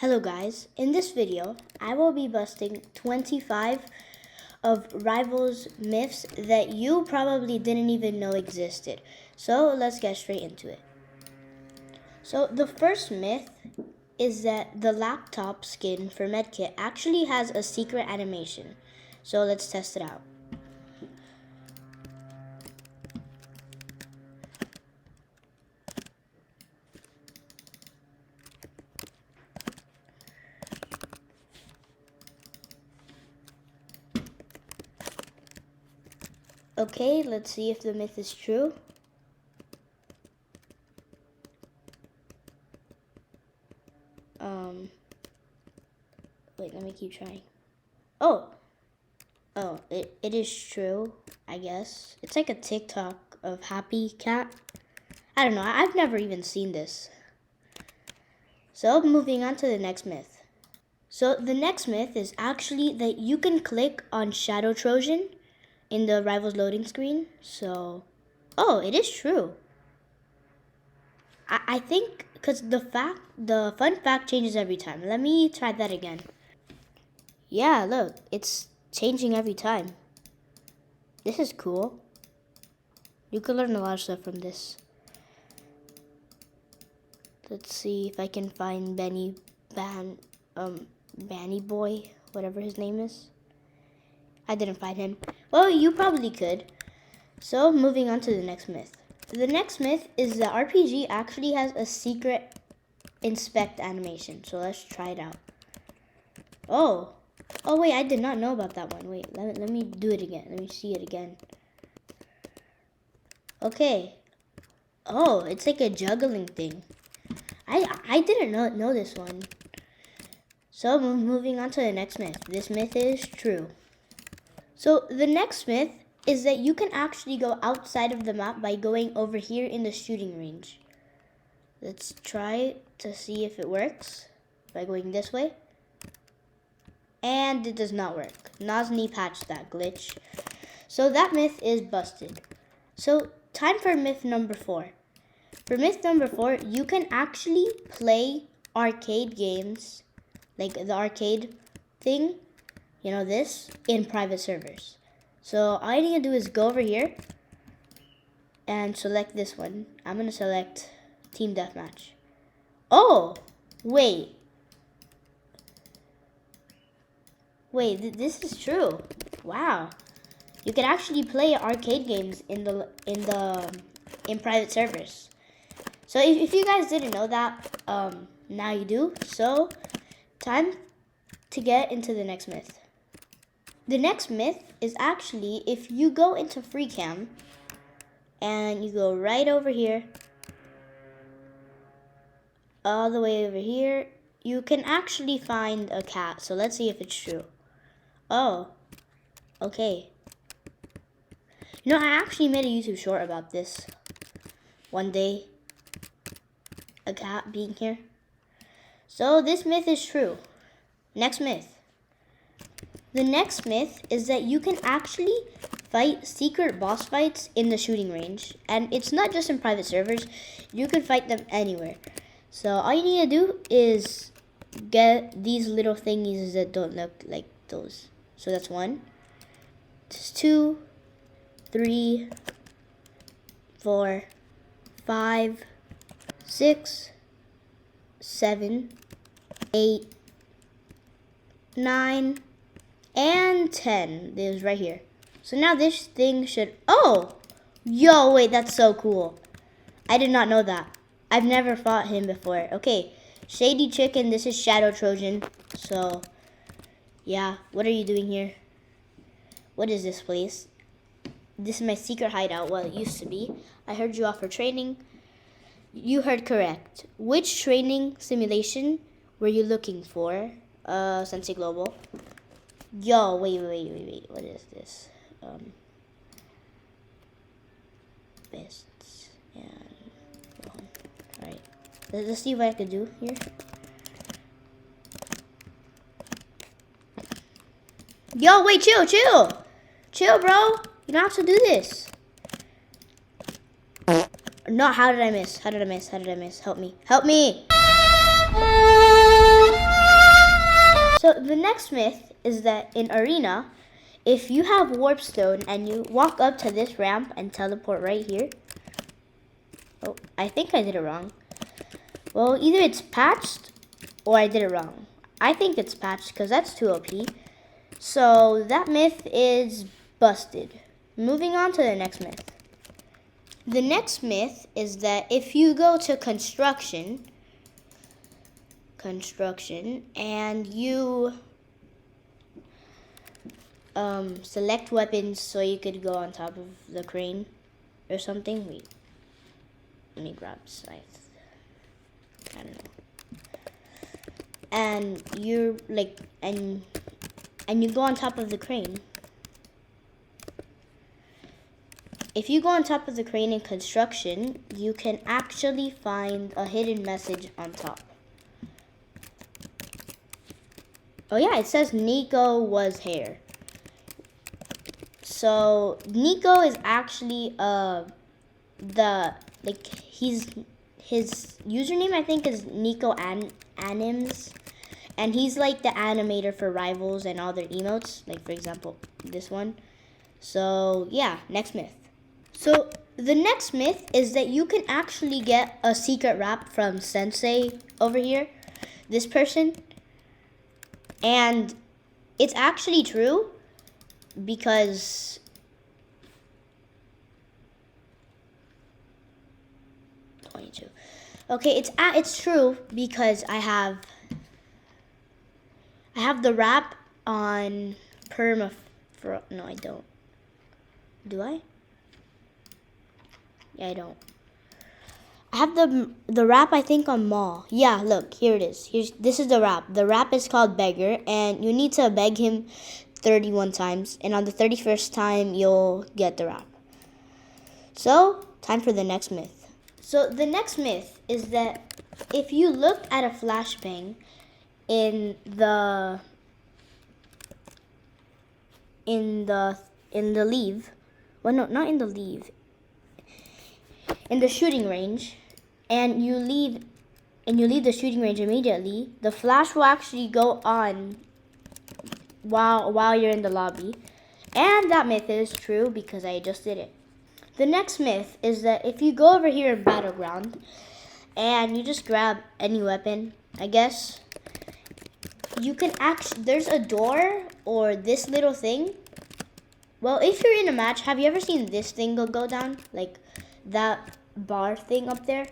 Hello guys, in this video I will be busting 25 of Rivals myths that you probably didn't even know existed. So let's get straight into it. So the first myth is that the laptop skin for Medkit actually has a secret animation. So let's test it out. Okay, let's see if the myth is true. Wait, let me keep trying. Oh, it is true, I guess. It's like a TikTok of Happy Cat. I don't know, I've never even seen this. So moving on to the next myth. So the next myth is actually that you can click on Shadow Trojan in the Rivals loading screen. So, oh, it is true. I think because the fun fact changes every time. Let me try that again. Yeah, look, it's changing every time. This is cool. You could learn a lot of stuff from this. Let's see if I can find Benny Boy, whatever his name is. I didn't find him. Well, you probably could. So, moving on to the next myth. The next myth is that RPG actually has a secret inspect animation. So let's try it out. Oh wait, I did not know about that one. Wait, let me do it again. Let me see it again. Okay. Oh, it's like a juggling thing. I didn't know this one. So moving on to the next myth. This myth is true. So the next myth is that you can actually go outside of the map by going over here in the shooting range. Let's try to see if it works by going this way. And it does not work. Nozni patched that glitch. So that myth is busted. So time for myth number 4. For myth number 4, you can actually play arcade games, like the arcade thing, you know, this, in private servers. So all you need to do is go over here and select this one. I'm going to select Team Deathmatch. Oh, wait. Wait, this is true. Wow. You can actually play arcade games in private servers. So if you guys didn't know that, now you do. So time to get into the next myth. The next myth is actually if you go into free cam and you go right over here, all the way over here, you can actually find a cat. So let's see if it's true. Oh, okay. You know, I actually made a YouTube short about this one day. A cat being here. So this myth is true. Next myth. The next myth is that you can actually fight secret boss fights in the shooting range. And it's not just in private servers. You can fight them anywhere. So all you need to do is get these little thingies that don't look like those. So that's 1. That's 2, 3, 4, 5, 6, 7, 8, 9, and 10. This is right here. So now this thing should... Oh! Yo, wait, that's so cool. I did not know that. I've never fought him before. Okay, Shady Chicken, this is Shadow Trojan. So, yeah, what are you doing here? What is this place? This is my secret hideout. Well, it used to be. I heard you offer training. You heard correct. Which training simulation were you looking for? Sensei Global. Yo, wait. What is this? Fists and alright. Let's see what I can do here. Yo, wait, chill. Chill, bro. You don't have to do this. No, how did I miss? Help me. the next myth is that in Arena, if you have Warpstone and you walk up to this ramp and teleport right here. Oh, I think I did it wrong. Well, either it's patched or I did it wrong. I think it's patched because that's too OP. So that myth is busted. Moving on to the next myth. The next myth is that if you go to construction and you select weapons so you could go on top of the crane or something. Wait, let me grab scythe. I don't know. And you're like, and you go on top of the crane. If you go on top of the crane in construction, you can actually find a hidden message on top. Oh yeah, it says Nico was here. So Nico is actually his username I think is Nico Anims, and he's like the animator for Rivals and all their emotes, like for example this one. So yeah, next myth. So the next myth is that you can actually get a secret rap from Sensei over here, this person, and it's actually true because okay, it's true because I have the wrap on no, I don't. Do I? Yeah, I don't. I have the wrap I think on Mall. Yeah, look, here it is. This is the wrap. The wrap is called Beggar, and you need to beg him 31 times, and on the 31st time you'll get the wrap. So, time for the next myth. So the next myth is that if you look at a flashbang in the leave, well no, not in the leave, in the shooting range, and you leave the shooting range immediately, the flash will actually go on while you're in the lobby. And that myth is true because I just did it. The next myth is that if you go over here in Battleground and you just grab any weapon, I guess, you can there's a door or this little thing. Well, if you're in a match, have you ever seen this thing go down? Like that bar thing up there?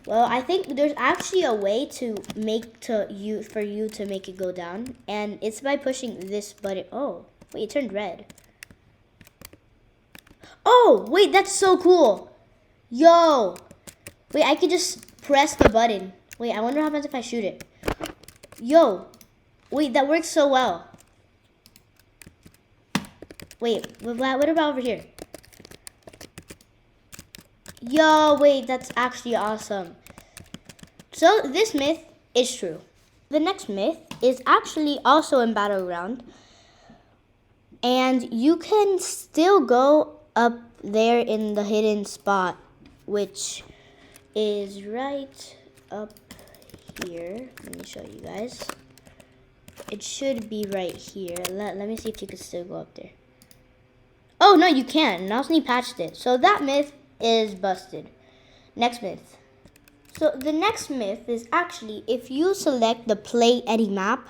Well, I think there's actually a way for you to make it go down, and it's by pushing this button. Oh, wait, it turned red. Oh, wait, that's so cool. Yo. Wait, I could just press the button. Wait, I wonder what happens if I shoot it. Yo. Wait, that works so well. Wait, what about over here? Yo, wait, that's actually awesome. So this myth is true. The next myth is actually also in Battleground, and you can still go up there in the hidden spot, which is right up here. Let me show you guys. It should be right here. Let me see if you can still go up there. Oh, no, you can't. Nosny patched it. So that myth is busted. Next myth. So the next myth is actually if you select the play any map,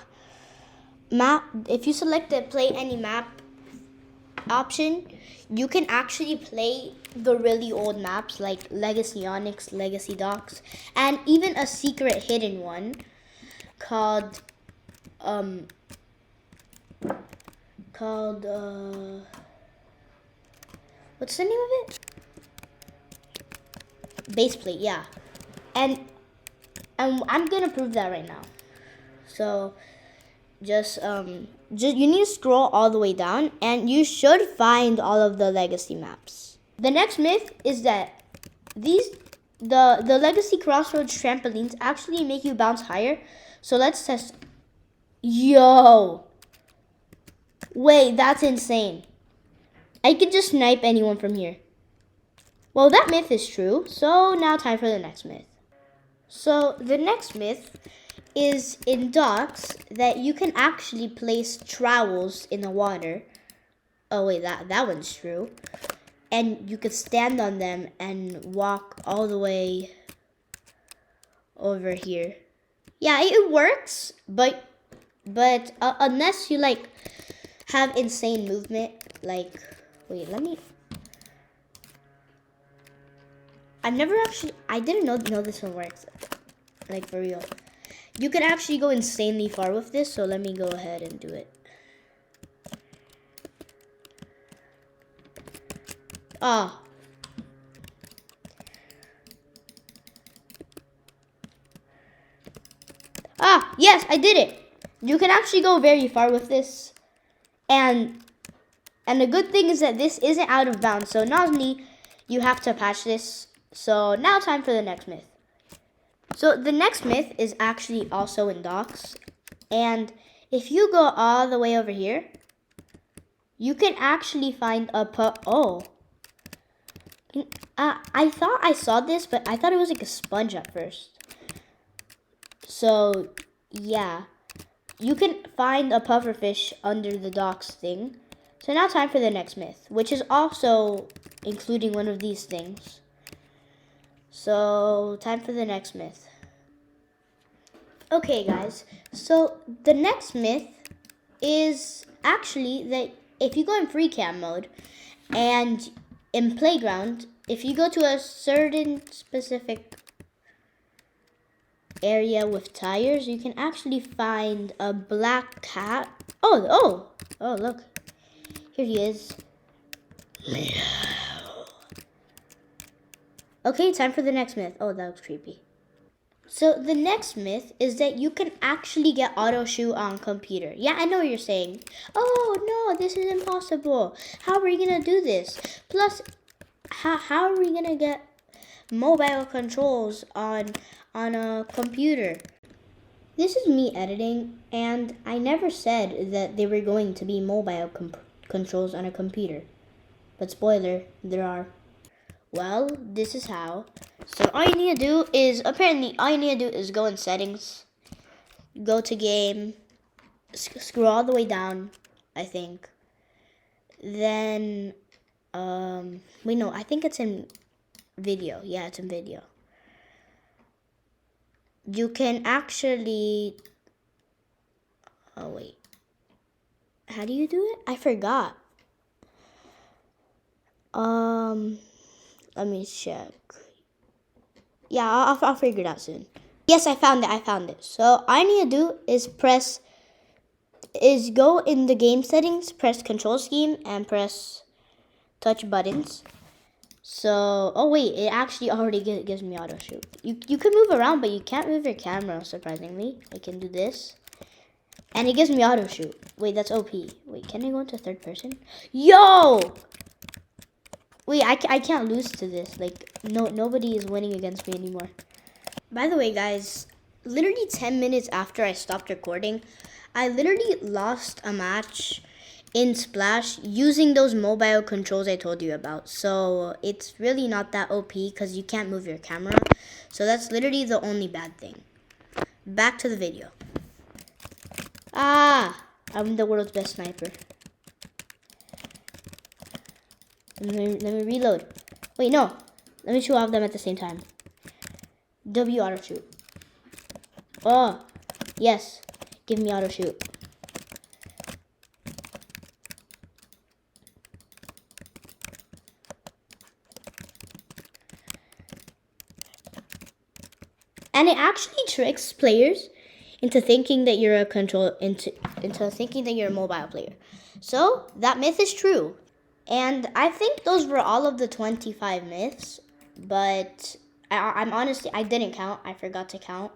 if you select the play any map option, you can actually play the really old maps like Legacy Onyx, Legacy Docks, and even a secret hidden one called what's the name of it? Baseplate, yeah. And I'm gonna prove that right now. So just you need to scroll all the way down, and you should find all of the legacy maps. The next myth is that the legacy crossroads trampolines actually make you bounce higher. So let's test. Yo, wait, that's insane. I could just snipe anyone from here. Well, that myth is true. So now time for the next myth. So the next myth is in docks that you can actually place trowels in the water. Oh wait, that one's true. And you could stand on them and walk all the way over here. Yeah, it works, but unless you like have insane movement, like wait, I didn't know this one works, like for real. You can actually go insanely far with this, so let me go ahead and do it. Ah. Ah, yes, I did it. You can actually go very far with this. And the good thing is that this isn't out of bounds. So not only you have to patch this. So now time for the next myth. So the next myth is actually also in docks. And if you go all the way over here, you can actually find a I thought I saw this, but I thought it was like a sponge at first. So yeah, you can find a pufferfish under the docks thing. So now time for the next myth, which is also including one of these things. So time for the next myth. Okay guys, so the next myth is actually that if you go in free cam mode and in playground, if you go to a certain specific area with tires, you can actually find a black cat. Oh, look. Here he is. Okay, time for the next myth. Oh, that looks creepy. So the next myth is that you can actually get auto shoot on computer. Yeah, I know what you're saying. Oh no, this is impossible. How are we gonna do this? Plus, how are we gonna get mobile controls on a computer? This is me editing, and I never said that they were going to be mobile controls on a computer. But spoiler, there are. Well, this is how. So all you need to do is, go in settings, go to game, scroll all the way down, I think. Then, wait, no, I think it's in video. Yeah, it's in video. You can actually, oh wait, how do you do it? I forgot. Let me check. Yeah, I'll figure it out soon. Yes, I found it. So all I need to do is go in the game settings, press control scheme, and press touch buttons. So, oh wait, it actually already gives me auto shoot. You can move around, but you can't move your camera, surprisingly. I can do this. And it gives me auto shoot. Wait, that's OP. Wait, can I go into third person? Yo! Wait, I can't lose to this. Like, nobody is winning against me anymore. By the way, guys, literally 10 minutes after I stopped recording, I literally lost a match in Splash using those mobile controls I told you about. So it's really not that OP because you can't move your camera. So that's literally the only bad thing. Back to the video. I'm the world's best sniper. Let me reload. Wait, no. Let me shoot all of them at the same time. W auto shoot. Oh, yes. Give me auto shoot. And it actually tricks players into thinking that you're into thinking that you're a mobile player. So that myth is true. And I think those were all of the 25 myths, but I'm honestly, I didn't count. I forgot to count.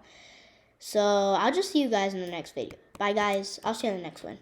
So I'll just see you guys in the next video. Bye guys. I'll see you in the next one.